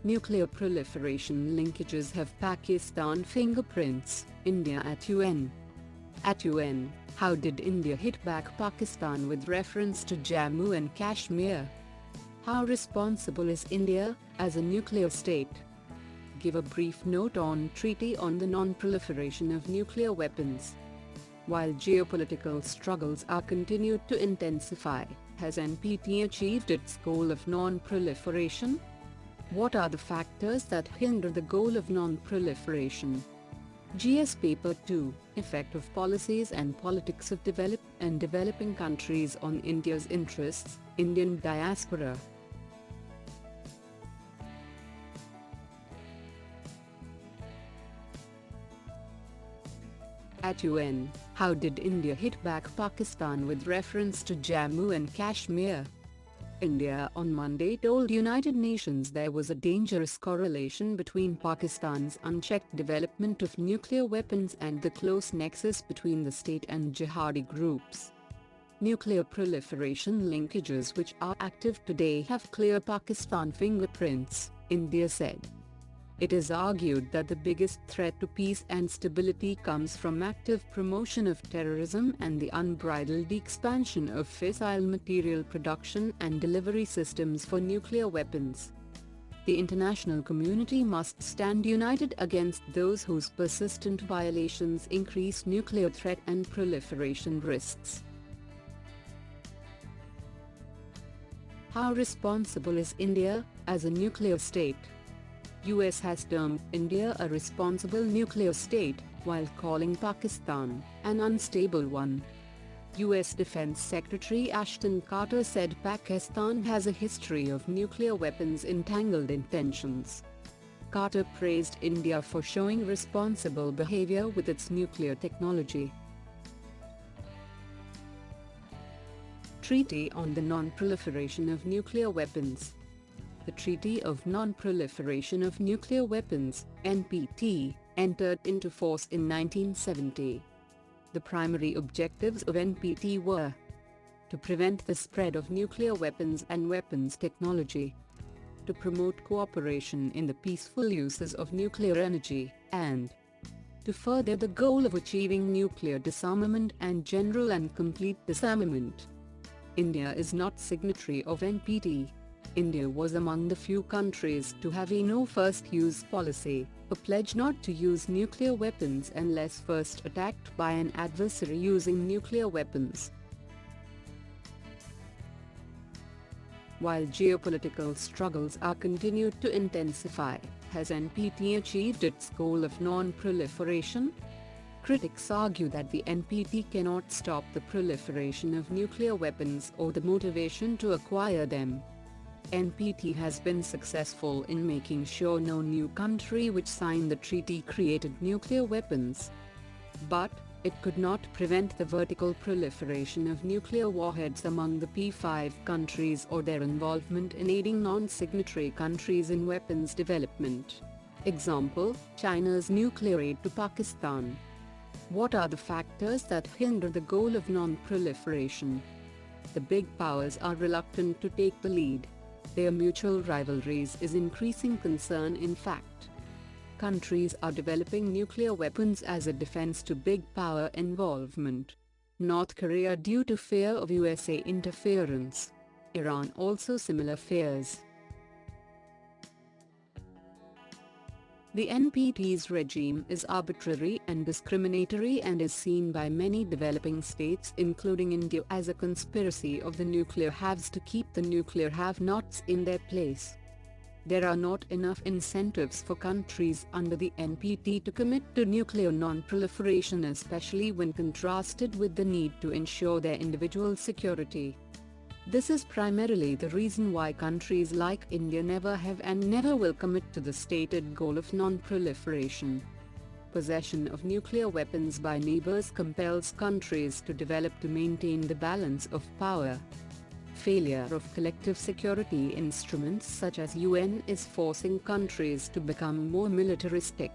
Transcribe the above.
Nuclear proliferation linkages have Pakistan fingerprints, India at UN. At UN, how did India hit back Pakistan with reference to Jammu and Kashmir? How responsible is India, as a nuclear state? Give a brief note on Treaty on the Non-Proliferation of Nuclear Weapons. While geopolitical struggles are continued to intensify, has NPT achieved its goal of non-proliferation? What are the factors that hinder the goal of non-proliferation? GS Paper 2, Effect of Policies and Politics of Developed and Developing Countries on India's Interests, Indian Diaspora. At UN, how did India hit back Pakistan with reference to Jammu and Kashmir? India on Monday told United Nations there was a dangerous correlation between Pakistan's unchecked development of nuclear weapons and the close nexus between the state and jihadi groups. Nuclear proliferation linkages which are active today have clear Pakistan fingerprints, India said. It is argued that the biggest threat to peace and stability comes from active promotion of terrorism and the unbridled expansion of fissile material production and delivery systems for nuclear weapons. The international community must stand united against those whose persistent violations increase nuclear threat and proliferation risks. How responsible is India, as a nuclear state? US has termed India a responsible nuclear state, while calling Pakistan an unstable one. US Defense Secretary Ashton Carter said Pakistan has a history of nuclear weapons entangled in tensions. Carter praised India for showing responsible behavior with its nuclear technology. Treaty on the Non-Proliferation of Nuclear Weapons. The Treaty of Non-Proliferation of Nuclear Weapons, NPT, entered into force in 1970. The primary objectives of NPT were to prevent the spread of nuclear weapons and weapons technology, to promote cooperation in the peaceful uses of nuclear energy, and to further the goal of achieving nuclear disarmament and general and complete disarmament. India is not signatory of NPT. India was among the few countries to have a no-first-use policy, a pledge not to use nuclear weapons unless first attacked by an adversary using nuclear weapons. While geopolitical struggles are continued to intensify, has NPT achieved its goal of non-proliferation? Critics argue that the NPT cannot stop the proliferation of nuclear weapons or the motivation to acquire them. NPT has been successful in making sure no new country which signed the treaty created nuclear weapons. But it could not prevent the vertical proliferation of nuclear warheads among the P5 countries or their involvement in aiding non-signatory countries in weapons development. Example, China's nuclear aid to Pakistan. What are the factors that hinder the goal of non-proliferation? The big powers are reluctant to take the lead. Their mutual rivalries is increasing concern. In fact, countries are developing nuclear weapons as a defense to big power involvement. North Korea due to fear of USA interference. Iran also similar fears. The NPT's regime is arbitrary and discriminatory and is seen by many developing states including India as a conspiracy of the nuclear haves to keep the nuclear have-nots in their place. There are not enough incentives for countries under the NPT to commit to nuclear non-proliferation, especially when contrasted with the need to ensure their individual security. This is primarily the reason why countries like India never have and never will commit to the stated goal of non-proliferation. Possession of nuclear weapons by neighbors compels countries to develop to maintain the balance of power. Failure of collective security instruments such as UN is forcing countries to become more militaristic.